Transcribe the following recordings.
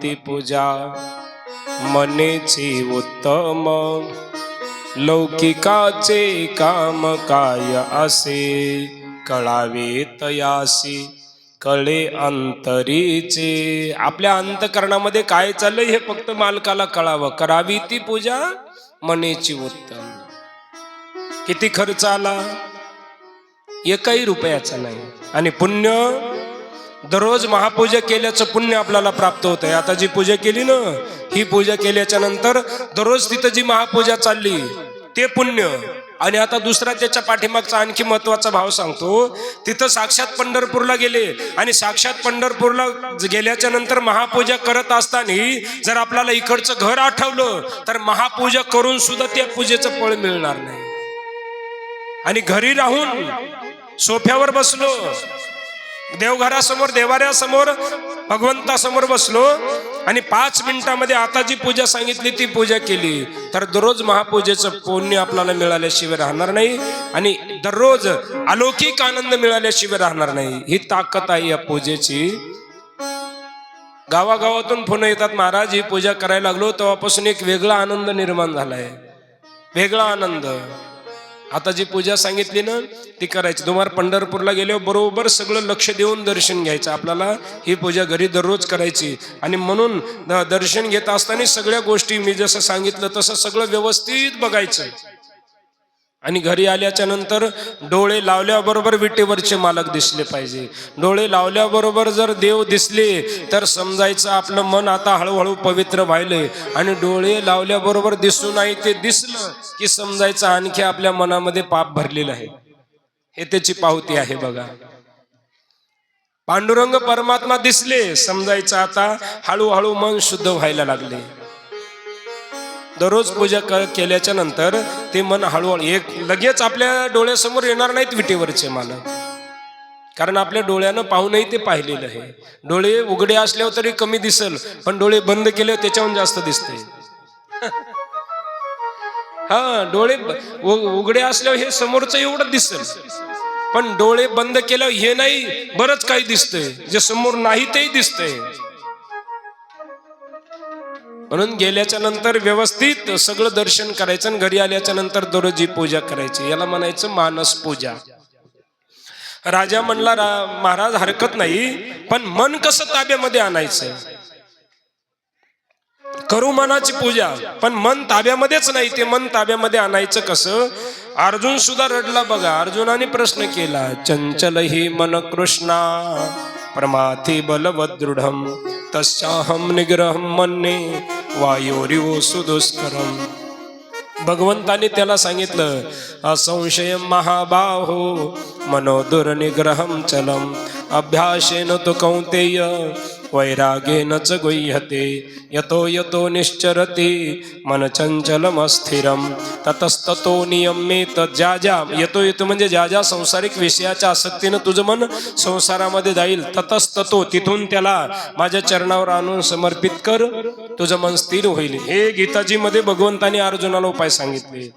ती पूजा मनेची उत्तम लौकिकाचे काम काय असे कळावे तयासी कळे अंतरीचे। आपल्या अंतकरणामध्ये काय चाललंय हे फक्त मालकाला कळावं। करावी ती पूजा मनेची उत्तम। किती खर्च आला? एकही रुपयाचा नाही। आणि पुण्य दररोज महापूजा केल्याचं पुण्य आपल्याला प्राप्त होतंय। आता जी पूजा केली ना, ही पूजा केल्याच्या नंतर दररोज तिथं जी महापूजा चालली ते पुण्य। आणि आता दुसरा त्याच्या पाठीमागचा आणखी महत्वाचा भाव सांगतो। तिथं साक्षात पंढरपूरला गेले आणि साक्षात पंढरपूरला गेल्याच्या नंतर महापूजा करत असताना जर आपल्याला इकडचं घर आठवलं तर महापूजा करून सुद्धा त्या पूजेचं फळ मिळणार नाही। आणि घरी राहून सोफ्यावर बसलो, देवघरासमोर देवाऱ्यासमोर भगवंतासमोर बसलो आणि 5 मिनिटांमध्ये आता जी पूजा सांगितली ती पूजा केली तर दररोज महापूजेचं पुण्य आपल्याला मिळाल्याशिवाय राहणार नाही आणि दररोज अलौकिक आनंद मिळाल्याशिवाय राहणार नाही। ही ताकद आहे या पूजेची। गावागावातून फोन येतात, महाराज ही पूजा करायला लागलो तेव्हापासून एक वेगळा आनंद निर्माण झालाय, वेगळा आनंद। आता जी पूजा सांगितली ना ती करायची। तुम्हाला पंढरपूरला गेल्यावर बरोबर सगळं लक्ष देऊन दर्शन घ्यायचं। आपल्याला ही पूजा घरी दररोज करायची आणि म्हणून दर्शन घेत असताना सगळ्या गोष्टी मी जसं सांगितलं तसं सगळं व्यवस्थित बघायचं। आणि घरी आल्याच्या नंतर डोळे लावल्याबरोबर विटेवरचे मालक दिसले पाहिजे। डोळे लावल्याबरोबर जर देव दिसले तर समजायचं आपलं मन आता हळूहळू पवित्र व्हायलंय। आणि डोळे लावल्याबरोबर दिसू नाही ते दिसलं की समजायचं आणखी आपल्या मनामध्ये पाप भरलेलं आहे। हे त्याची पावती आहे बघा। पांडुरंग परमात्मा दिसले समजायचं आता हळूहळू मन शुद्ध व्हायला लागले। दररोज पूजा केल्याच्या नंतर ते मन हळूहळू एक लगेच आपल्या डोळ्यासमोर येणार नाहीत विटेवरचे मालक, कारण आपल्या डोळ्यानं पाहूनही ते पाहिलेलं आहे। डोळे उघडे असल्यावर तरी कमी दिसल, पण डोळे बंद केल्यावर त्याच्याहून जास्त दिसतंय। हा, डोळे उघडे असल्यावर हे समोरचं एवढं दिसल, पण डोळे बंद केल्यावर हे नाही बरंच काही दिसतंय, जे समोर नाही तेही दिसतंय। म्हणून गेल्याच्या नंतर व्यवस्थित सगळं दर्शन करायचं आणि घरी आल्याच्या नंतर दररोज पूजा करायची। याला म्हणायचं मानस पूजा। राजा म्हणला, महाराज हरकत नाही, पण मन कसं ताब्यामध्ये आणायचं? करू मनाची पूजा, पण मन ताब्यामध्येच नाही। ते मन ताब्यामध्ये आणायचं कसं? अर्जुन सुद्धा रडला बघा। अर्जुनाने प्रश्न केला, चंचल ही मन कृष्णा प्रमाथी बलवद दृढम तस्याहम निग्रहम मन्ये वायोरिव सुदुष्करम। भगवंताने त्याला सांगितलं, असंशय महाबाहो मनोदुर्निग्रहम चलम अभ्यासेन तु कौंतेय वैरागेन च गुह्यते यतो यतो निश्चरति मन चंचलमस्थिरम ततस्ततो नियमेत। ज्या ज्या येतो येतो म्हणजे ज्या ज्या संसारिक विषयाच्या आसक्तीनं तुझं मन संसारामध्ये जाईल, ततस्ततो तिथून त्याला माझ्या चरणावर आणून समर्पित कर, तुझं मन स्थिर होईल। हे गीताजी मध्ये भगवंताने अर्जुनाला उपाय सांगितले।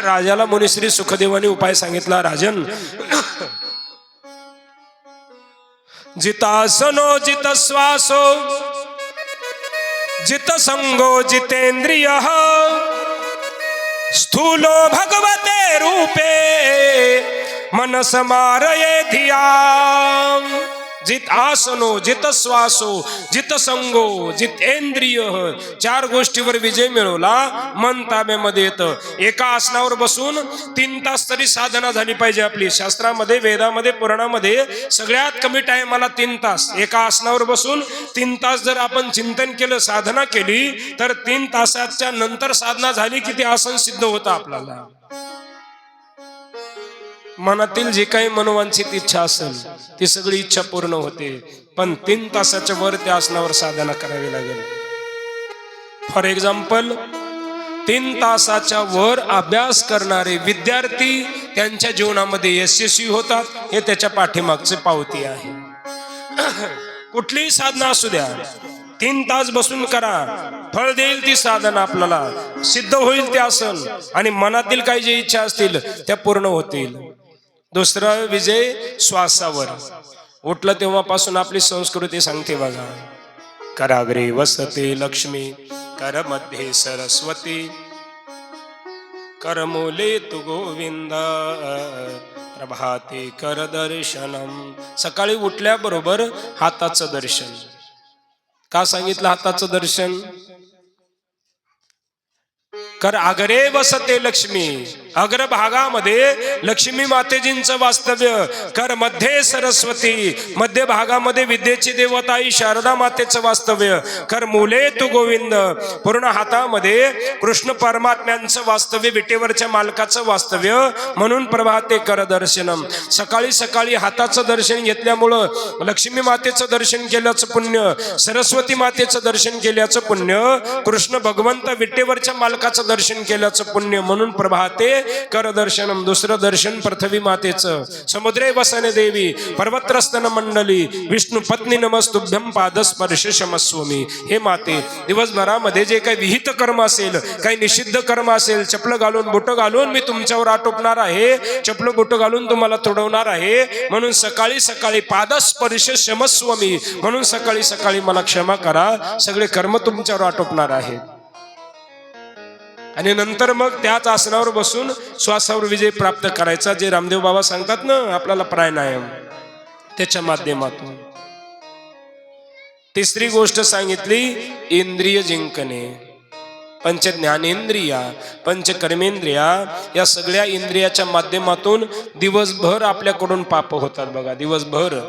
राजाला मुनिश्री सुखदेवाने उपाय सांगितला, राजन जितासनो जित श्वासो जित संगो जितेंद्रिय स्थूलो भगवते रूपे मन समारये धिया। जित आसनो जित श्वासो जित संगो जितेंद्रिय, 4 गोष्टीवर विजय मिळवला मन ताब्यामध्ये येतं। एका आसनावर बसून 3 तास तरी साधना झाली पाहिजे आपली। शास्त्रामध्ये वेदामध्ये पुराणामध्ये सगळ्यात कमी टाइमाला 3 तास। एका आसनावर बसून 3 तास जर आपण चिंतन केलं, साधना केली तर 3 तासाच्या नंतर साधना झाली की ते आसन सिद्ध होतं आपल्याला। मनातील जे काही मनोवांछित इच्छा असेल ती सगळी इच्छा पूर्ण होते, पण 3 तासाच्या वर त्या आसनावर साधना करावी लागेल। फॉर एक्झाम्पल 3 तासाच्या वर अभ्यास करणारे विद्यार्थी त्यांच्या जीवनामध्ये यशस्वी होतात, हे त्याच्या पाठीमागचे पावती आहे। कुठलीही साधना असू द्या, 3 तास बसून करा, फळ देईल ती साधना, आपल्याला सिद्ध होईल ते आसन आणि मनातील काही जे इच्छा असतील त्या पूर्ण होतील। दुसरा विजय श्वासावर। उठलं तेव्हापासून आपली संस्कृती सांगते बघा. कराग्रे वसते लक्ष्मी, कर मध्ये सरस्वती, करमूले तू गोविंद, प्रभाते कर दर्शनम. सकाळी उठल्याबरोबर हाताचं दर्शन. का सांगितलं हाताचं दर्शन? कर अग्रे वसते लक्ष्मी, अग्रभागामध्ये लक्ष्मी मातेजींचं वास्तव्य. कर मध्ये सरस्वती, मध्य भागामध्ये विद्येची देवता आई शारदा मातेचं वास्तव्य. कर मूले तू गोविंद, पूर्ण हातामध्ये कृष्ण परमात्म्यांचं वास्तव्य, विटेवरच्या मालकाचं वास्तव्य. म्हणून प्रभाते कर दर्शनम. सकाळी सकाळी हाताचं दर्शन घेतल्यामुळं लक्ष्मी मातेचं दर्शन केल्याचं पुण्य, सरस्वती मातेचं दर्शन केल्याचं पुण्य, कृष्ण भगवंत विटेवरच्या मालकाचं दर्शन केल्याचं पुण्य. म्हणून प्रभाते कर दर्शनम. दुसरं दर्शन पृथ्वी मातेचं. समुद्रे वसने देवी, पर्वत्रस्तन मंडली, विष्णू पत्नी नमस्तुभ्यम पादस्पर्श क्षमस्वमी. हे माते, दिवसभरामध्ये जे काही विहित कर्म असेल, काही निषिद्ध कर्म असेल, चपल घालून बोट घालून मी तुमच्यावर आटोपणार आहे, चपल बोट घालून तुम्हाला तोडवणार आहे. म्हणून सकाळी सकाळी पादस्पर्श क्षमस्वमी, म्हणून सकाळी सकाळी मला क्षमा करा, सगळे कर्म तुमच्यावर आटोपणार आहे. आणि नंतर मग त्याच आसनावर बसून श्वासावर विजय प्राप्त करायचा, जे रामदेव बाबा सांगतात ना आपल्याला प्राणायाम, त्याच्या माध्यमातून. तिसरी गोष्ट सांगितली इंद्रिय जिंकणे. पंच ज्ञानेंद्रिया, पंच कर्मेंद्रिया, या सगळ्या इंद्रियाच्या माध्यमातून दिवसभर आपल्याकडून पाप होतात बघा. दिवसभर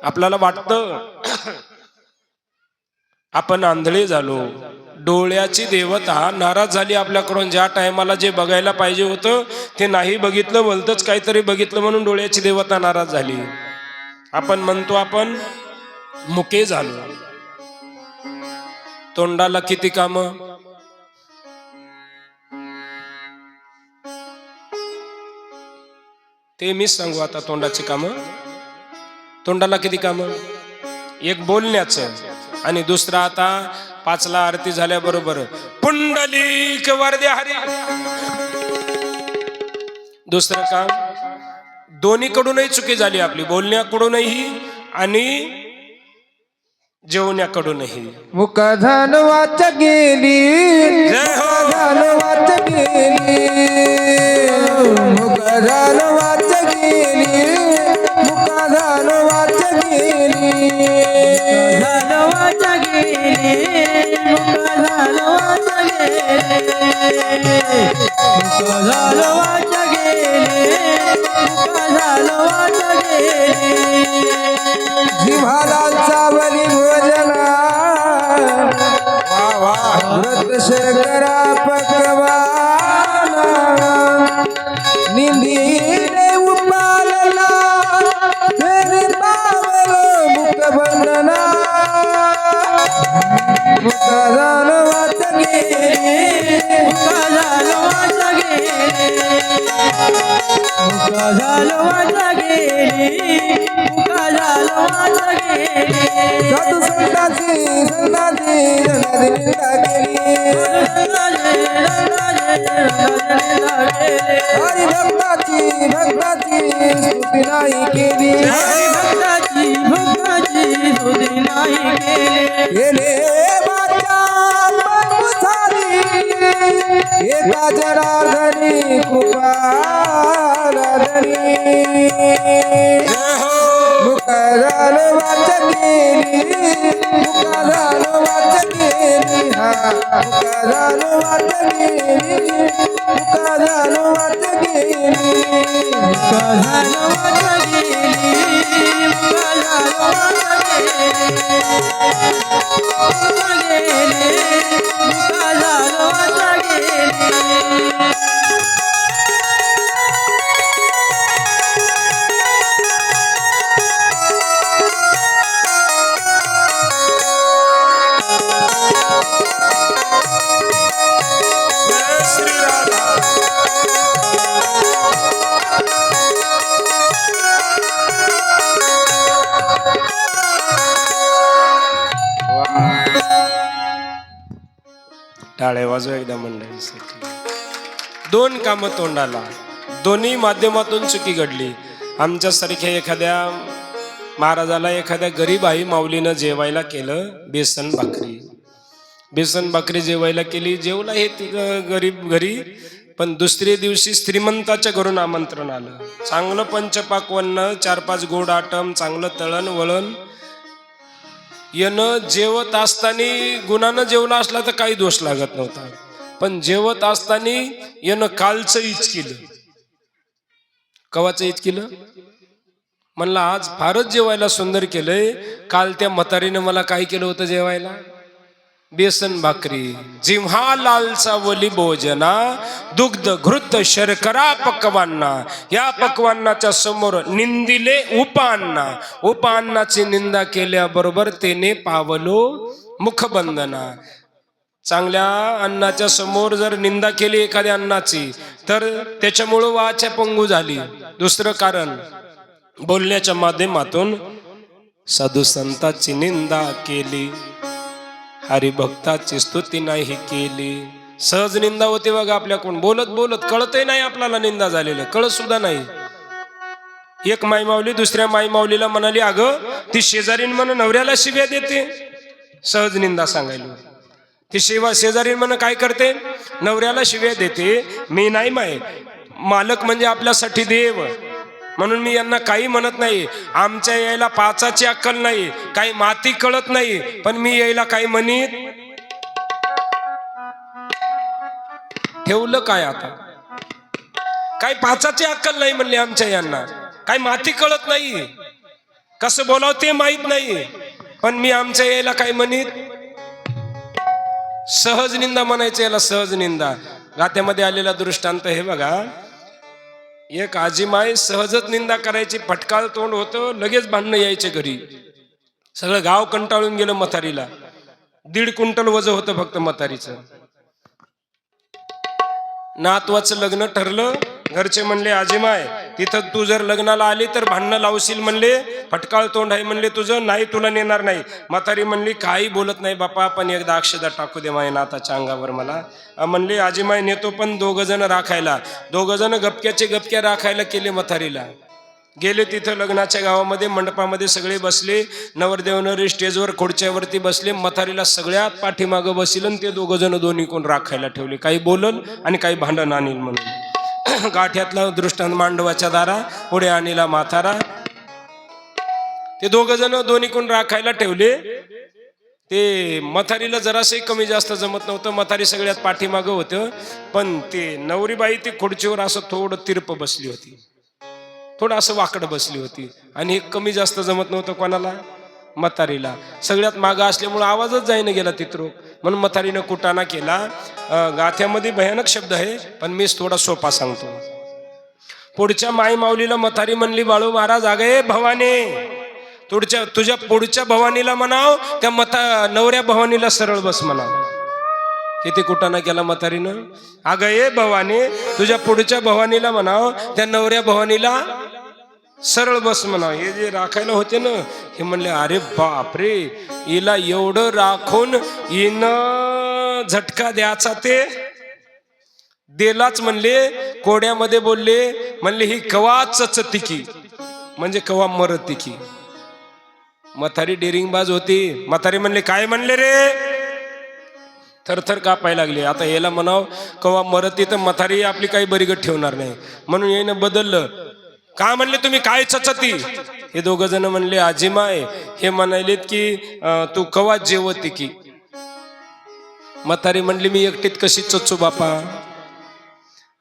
आपल्याला वाटतं आपण आंधळे झालो, डोळ्याची देवता नाराज झाली आपल्याकडून. ज्या टायमाला जे बघायला पाहिजे होतं ते नाही बघितलं, भलतंच काहीतरी बघितलं म्हणून डोळ्याची देवता नाराज झाली. आपण म्हणतो आपण मुके झालो. तोंडाला किती काम, ते मीच सांगू आता. तोंडाची काम, तोंडाला किती काम? एक बोलण्याचं, आणि दुसरा आता 5ला आरती झाल्याबरोबर पुंडलिक वरदे हरी. दुसरं काम, दोन्हीकडूनही चुकी झाली आपली, बोलण्याकडूनही आणि जेवण्याकडूनही. मुखाधान वाच गेली, मुखाधान वाच गेली, मुखाधान वाच गेली, मुखाधान वाच गेली, मुखाधान वाच गेली, मुखाधान वाच गेली, मुखाधान वाच गेली, मुखाधान वाच गेली. जिव्हाळा चावली भोजना, व्रत शर्करा पकवाना, निंदीने उपालला, फेरी पावलो मुखबंधना. मुखाधान वाच गेली, मुखाधान वाच गेली, मुखाधान वाच गेली, मुखाधान वाच गेली. साधू संतांची संतांची निंदा केली, हरी भक्ताची भक्ताची स्तुती नाही केली, हरी भक्ताची भक्ताची स्तुती नाही केली. गेले वाचा झाली एका जनार्दनी कृपा मुखाधान वाच गेली, मुखाधान वाच गेली, मुखाधान वाच गेली, मुखाधान वाच गेली, मुखाधान वाच गेली, मुखाधान वाच गेली, मुखाधान वाच गेली. टाळे वाजवा एकदा मंडळीसाठी. 2 कामं तोंडाला, दोन्ही माध्यमातून चुकी घडली. आमच्यासारख्या एखाद्या महाराजाला एखाद्या गरीब आई माऊलीनं जेवायला केलं बेसन भाकरी. बेसन भाकरी जेवायला केली, जेवला हे गरीब घरी. पण दुसऱ्या दिवशी श्रीमंताच्या घरून आमंत्रण आलं. चांगलं पंचपाकवन्न, 4-5 गोड आटम, चांगलं तळण वळण. यानं जेवत असताना गुणानं जेवला असला तर काही दोष लागत नव्हता, पण जेवत असताना यानं कालचं इच केलं. कवाचं इच केलं? म्हणलं आज फारच जेवायला सुंदर केलंय, काल त्या म्हातारीनं मला काय केलं होतं जेवायला? बेसन भाकरी. जिव्हा लालचा वली भोजना, दुग्ध घृत शर्करा पक्वांना. या पक्वांनाच्या समोर निंदिले उपान्ना. उपान्नाची निंदा केल्याबरोबर तेने पावलो मुखबंधना. चांगल्या अन्नाच्या समोर जर निंदा केली एखाद्या अन्नाची तर त्याच्यामुळं वाचा पंगू झाली. दुसरं कारण, बोलण्याच्या माध्यमातून साधू संतांची निंदा केली, हरिभक्ताची स्तुती नाही केली. सहज निंदा होते बघा आपल्याकडून, बोलत बोलत कळतही नाही आपल्याला निंदा झालेलं, कळत सुद्धा नाही. एक माईमाऊली दुसऱ्या माईमाऊलीला म्हणाली, अगं ती शेजारीन म्हण नवऱ्याला शिव्या देते. सहज निंदा सांगायला ती शेजारीन म्हण काय करते? नवऱ्याला शिव्या देते. मी नाही माय, मालक म्हणजे आपल्यासाठी देव, म्हणून मी यांना काही म्हणत नाही. आमच्या यायला पाचाची अक्कल नाही, काही माती कळत नाही, पण मी यायला काही म्हणीत ठेवलं काय? आता काही पाचाची अक्कल नाही म्हणले आमच्या यांना, काही माती कळत नाही, कसं बोलावं ते माहित नाही, पण मी आमच्या यायला काही म्हणीत. सहज निंदा म्हणायचं याला, सहज निंदा. गात्यामध्ये आलेला दृष्टांत हे बघा. एक आजीमाई सहजच निंदा करायची, फटकाळ तोंड होतं, लगेच भांडणं यायचे घरी. सगळं गाव कंटाळून गेलं म्हातारीला. 1.5 क्विंटल वजन होतं फक्त म्हातारीचं. नातवाचं लग्न ठरलं. घरचे म्हणले, आजीमाय तिथं तू जर लग्नाला आली तर भांडणं लावशील म्हणले, फटकाळ तोंड आहे म्हणले तुझं, नाही तुला नेणार नाही. म्हातारी म्हणली, काही बोलत नाही बापा, पण एकदा अक्षदा टाकू दे माझ्या नाताच्या अंगावर मला. म्हणले, आजीमाय नेतो, पण 2 जण राखायला. 2 जण गपक्या राखायला केले म्हातारीला. गेले तिथं लग्नाच्या गावामध्ये, मंडपामध्ये सगळे बसले. नवरदेव नवरी स्टेजवर खुर्च्यावरती बसले. म्हातारीला सगळ्यात पाठीमागं बसिलं, ते 2 जण दोन्ही कोण राखायला ठेवले, काही बोलल आणि काही भांडण आणील म्हणून. गाठ्यातला दृष्टांत, मांडवाच्या दारा पुढे आणीला म्हातारा. ते 2 जण दोन्ही कोण राखायला ठेवले. ते म्हातारीला जरासही कमी जास्त जमत नव्हतं. म्हातारी सगळ्यात पाठीमागं होतं, पण ते नवरीबाई ती खुर्चीवर असं थोडं तिरप बसली होती, थोडं असं वाकडं बसली होती. आणि हे कमी जास्त जमत नव्हतं कोणाला? म्हातारीला. सगळ्यात मागं असल्यामुळे आवाजच जाईनं गेला तिथं, म्हणून म्हातारीनं कुटाणा केला. गाथ्यामध्ये भयानक शब्द आहे, पण मीच थोडा सोपा सांगतो. पुढच्या माई माऊलीला म्हातारी म्हणली, बाळू महाराज अगे भवानी, तुझ्या पुढच्या भवानीला म्हणाव, त्या नवऱ्या भवानीला सरळ बस म्हणाव. किती कुटाणा केला म्हातारीनं. अगं ये भवानी, तुझ्या पुढच्या भवानीला म्हणाव, त्या नवऱ्या भवानीला सरळ बस म्हणाव. हे जे राखायला होते ना, हे म्हणले, अरे बापरे, हिला एवढं राखून हिनं झटका द्यायचा ते देलाच म्हणले. कोड्यामध्ये बोलले, म्हणले ही कवा चचती की, म्हणजे कवा मरती की. म्हातारी डेरिंगबाज होती. म्हातारी म्हणले, काय म्हणले रे? थरथर कापाय लागले. आता याला म्हणाव कवा मरती तर म्हातारी आपली काही बरीगत ठेवणार नाही, म्हणून यानं बदललं. का म्हणले तुम्ही, काय चचती? हे 2 जण म्हणले, आजीमाय हे म्हणालेत की तू कवा जेवती की. म्हातारी म्हणली, मी एकटीत कशी चचू बापा,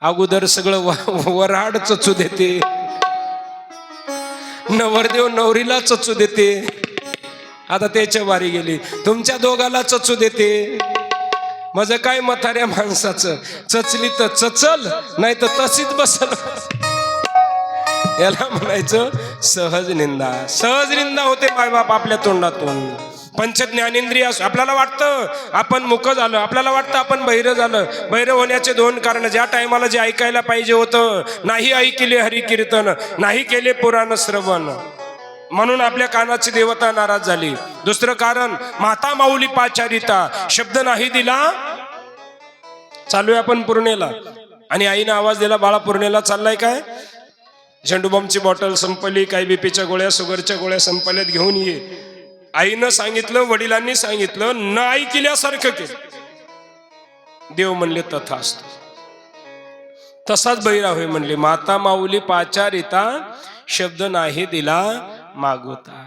अगोदर सगळं वराड चचू देते, नवरदेव नवरीला चचू देते, आता त्याच्या वारी गेली, तुमच्या दोघाला चचू देते. माझं काय म्हाताऱ्या माणसाचं, चचली तर चचल, नाही तर तशीच बसल. याला म्हणायचं सहज निंदा. सहज निंदा होते मायबाप आपल्या तोंडातून. पंचज्ञानेंद्रिय, आपल्याला वाटतं आपण मुक झालं, आपल्याला वाटतं आपण बहिरं झालं. बहिरं होण्याचे 2 कारण, ज्या टायमाला जे ऐकायला पाहिजे होतं नाही ऐकले हरिकीर्तन, नाही केले पुराण श्रवण, म्हणून आपल्या कानाची देवता नाराज झाली. दुसरं कारण, माता माऊली पाचारिता, शब्द नाही दिला. चालूय आपण पूर्णेला, आणि आईनं आवाज दिला, बाळा पूर्णेला चाललाय काय? झेंडूबामची बॉटल संपली, काही बीपीच्या गोळ्या, शुगरच्या गोळ्या संपल्यात, घेऊन ये. आईनं सांगितलं, वडिलांनी सांगितलं, न ऐकल्यासारखं केलं. देव म्हणले तथास्तु. तसाच बहिरा होय म्हणले. माता माऊली पाचारिता, शब्द नाही दिला मागोता.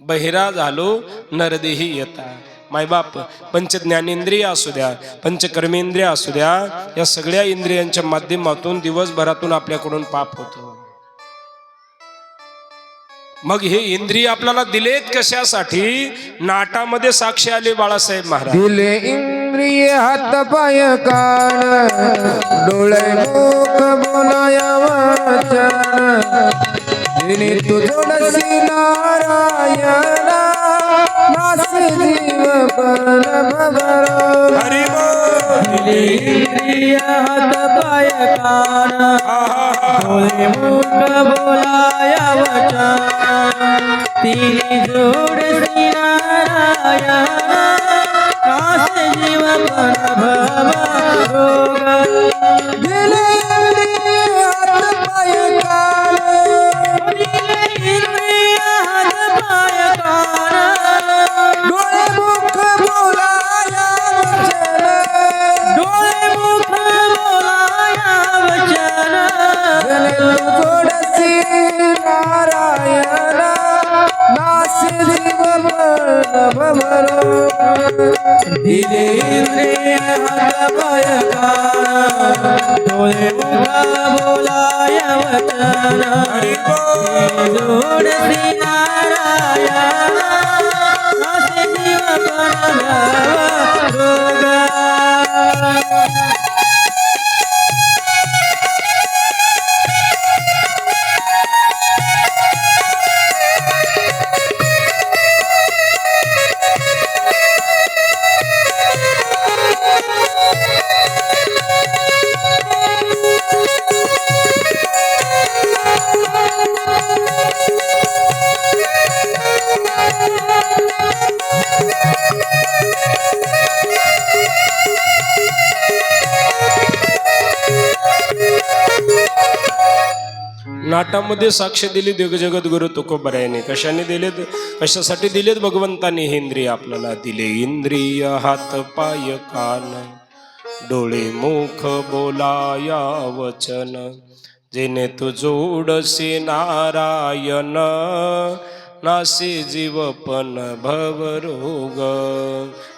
बहिरा झालो नरदेही येता. मायबाप पंच ज्ञानेंद्रिय असू द्या, पंचकर्मेंद्रिय असू द्या, या सगळ्या इंद्रियांच्या माध्यमातून दिवसभरातून आपल्याकडून पाप होतो. मग हे इंद्रिय आपल्याला दिलेत कशासाठी? नाटामध्ये साक्षी आले बाळासाहेब महाराज. दिले इंद्रिय हात पाय कान, डोळे मुख बोलाया वचन, दिने तू जोडसी नारायणा, नासी जीव पण भवरो. हरी बोल. दिले इंद्रिय हात पाय कान, डोळे मुख बोलाया वचन, तिने जोडसी नारायणा, नासी जीव पण भवरो. दिले इंद्रिय हात पाय कान, डोळे मुख बोलाया वचन, डोळे मुख बोलाया वचन, जोडसी नारायणा, नासी जीव पण भवरो. दिले इंद्रिय हात पाय कान, डोळे मुख बोलाया वचन, हरी बोल. जोडसी नारायणा, नासी जीव पण भवरो. नाटामध्ये साक्ष दिली जगत गुरु तुकोबरायाने. कशाने दिलेत? कशासाठी दिलेत भगवंताने हे इंद्रिय आपल्याला? दिले इंद्रिय हात पाय कान, डोळे मुख बोलाया वचन, जेने तू जोडसी नारायण, नासी जीव पण भवरोग.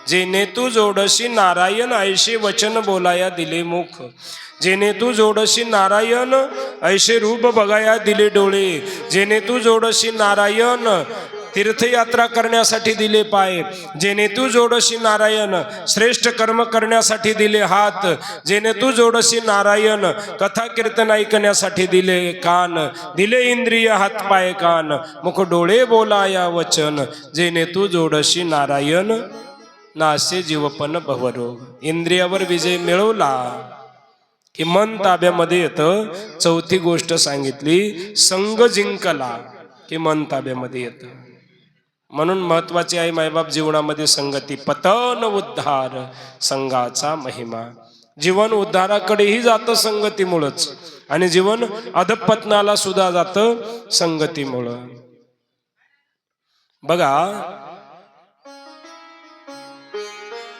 जेने तू जोडशी नारायण, ऐशे वचन बोलाया दिले मुख, जेने तू जोडशी नारायण, ऐशे रूप बघाया दिले डोळे, जेने तू जोडशी नारायण, तीर्थयात्रा करण्यासाठी दिले पाय, जेने तू जोडशी नारायण, श्रेष्ठ कर्म करण्यासाठी दिले हात, जेने तू जोडशी नारायण, कथा कीर्तन ऐकण्यासाठी दिले कान. दिले इंद्रिय हात पाय कान, मुख डोळे बोलाया वचन, जेने तू जोडशी नारायण, नासे जीवपन भवरोग. इंद्रियावर विजय मिळवला की मन ताब्यामध्ये येतं. चौथी गोष्ट सांगितली, संग जिंकला की मन ताब्यामध्ये येतं. म्हणून महत्वाची आहे मायबाप जीवनामध्ये संगती. पतन उद्धार संघाचा महिमा. जीवन उद्धाराकडेही जातं संगतीमुळंच, आणि जीवन अधपतनाला सुद्धा जातं संगतीमुळं. बघा,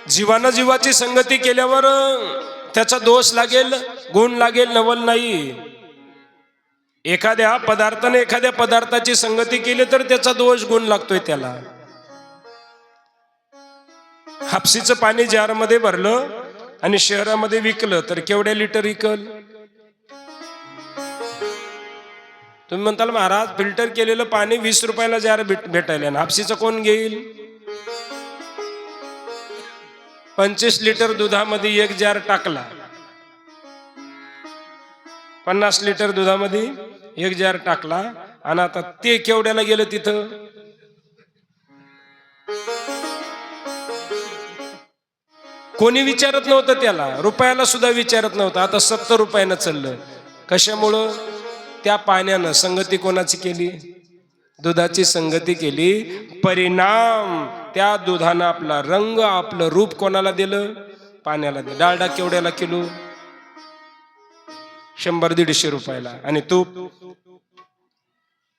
जीवानं जीवाची संगती केल्यावर त्याचा दोष लागेल, गुण लागेल, नवल नाही. एखाद्या पदार्थाने एखाद्या पदार्थाची संगती केली तर त्याचा दोष गुण लागतोय त्याला. हापसीचं पाणी जारमध्ये भरलं आणि शहरामध्ये विकलं तर केवढ्या लिटर विकल? तुम्ही म्हणताल महाराज फिल्टर केलेलं पाणी 20 रुपयाला जार भेटायला, हापसीचं कोण घेईल? 25 लिटर दुधामध्ये 1 जार टाकला, 50 लिटर दुधामध्ये 1 जार टाकला, आणि आता ते केवढ्याला गेलं तिथं? कोणी विचारत नव्हतं त्याला, रुपयाला सुद्धा विचारत नव्हतं. आता 70 रुपयानं चाललं. कशामुळं? त्या पाण्यानं संगती कोणाची केली? दुधाची संगती केली. परिणाम त्या दुधानं आपला रंग, आपलं रूप कोणाला दिलं? पाण्याला दिलं. डाळडा केवढ्याला किलो? 100-150 रुपयाला. आणि तूप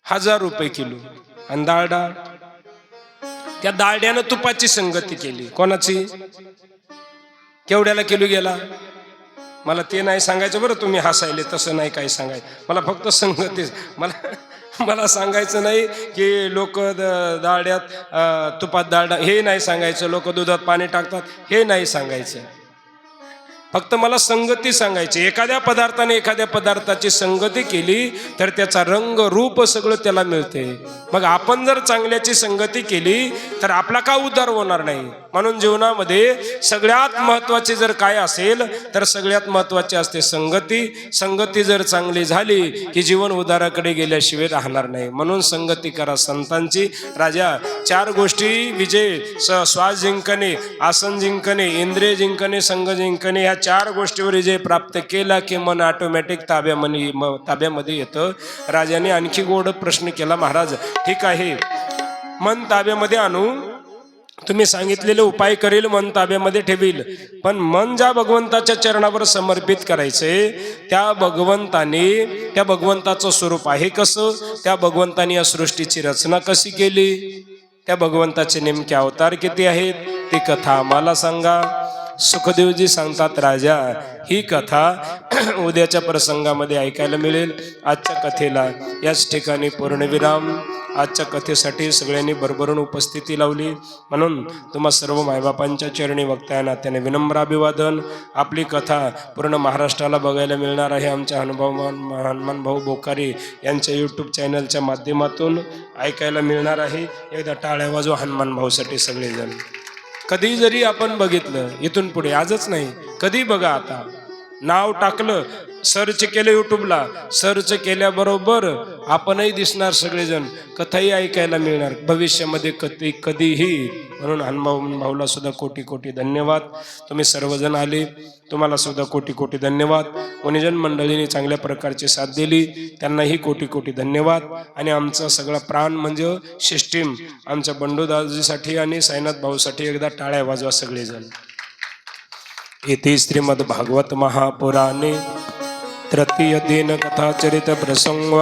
1000 रुपये किलो. आणि डाळडा, त्या डाळड्यानं तुपाची संगती केली. कोणाची? केवढ्याला किलो गेला? मला ते नाही सांगायचं बरं, तुम्ही हसायले, तसं नाही काही सांगायचं मला, फक्त संगती. मला सांगायचं नाही की लोक डाळड्यात तुपात डाळडा, हे नाही सांगायचं. लोक दुधात पाणी टाकतात, हे नाही सांगायचं. फक्त मला संगती सांगायची. एखाद्या पदार्थाने एखाद्या पदार्थाची संगती केली तर त्याचा रंग रूप सगळं त्याला मिळते. मग आपण जर चांगल्याची संगती केली तर आपला का उद्धार होणार नाही? म्हणून जीवनामध्ये सगळ्यात महत्वाचे जर काय असेल तर सगळ्यात महत्वाचे असते संगती. संगती जर चांगली झाली की जीवन उद्धाराकडे गेल्याशिवाय राहणार नाही. म्हणून संगती करा संतांची. राजा 4 गोष्टी विजय, श्वास जिंकणे, आसन जिंकणे, इंद्रिय जिंकणे, संग जिंकणे, या 4 गोष्टीवर विजय प्राप्त केला की मन ऑटोमॅटिक ताब्यामध्ये येतं. राजाने आणखी गोड प्रश्न केला. महाराज ठीक आहे, मन ताब्यामध्ये आणू, तुम्ही सांगितलेले उपाय करेल, मन ताब्यामध्ये ठेवील, पण मन ज्या भगवंताच्या चरणावर समर्पित करायचे त्या भगवंताचं स्वरूप आहे कसं? त्या भगवंताने या सृष्टीची रचना कशी केली? त्या भगवंताचे नेमके अवतार किती आहेत? ती कथा आम्हाला सांगा. सुखदेवजी सांगतात, राजा ही कथा उद्याच्या प्रसंगामध्ये ऐकायला मिळेल. आजच्या कथेला याच ठिकाणी पूर्णविराम. आजच्या कथेसाठी सगळ्यांनी भरभरून उपस्थिती लावली, म्हणून तुम्हा सर्व मायबापांच्या चरणी वक्त्या नात्याने विनम्र अभिवादन. आपली कथा पूर्ण महाराष्ट्राला बघायला मिळणार आहे. आमच्या हनुमान भाऊ बोकारे यांच्या यूट्यूब चॅनलच्या माध्यमातून ऐकायला मिळणार आहे. एकदा टाळ्या वाजवा हनुमान भाऊसाठी सगळेजण. कधी जरी आपण बघितलं, इथून पुढे आजच नाही, कधी बघा, आता नाव टाकलं, सर्च केलं यूट्यूबला, सर्च केल्याबरोबर आपणही दिसणार, सगळेजण कथाही ऐकायला मिळणार भविष्यामध्ये कधीही. म्हणून हनुमान भाऊला सुद्धा कोटी कोटी धन्यवाद. तुम्ही सर्वजण आले, तुम्हाला सुद्धा कोटी कोटी धन्यवाद. गुणीजन मंडळीने चांगल्या प्रकारची साथ दिली, त्यांनाही कोटी कोटी धन्यवाद. आणि आमचा सगळा प्राण म्हणजे सिस्टीम, आमच्या बंडूदाजीसाठी आणि साईनाथ भाऊसाठी एकदा टाळ्या वाजवा सगळेजण. इति श्रीमद् भागवत महापुराणे तृतीय दिन कथा चरित प्रसंग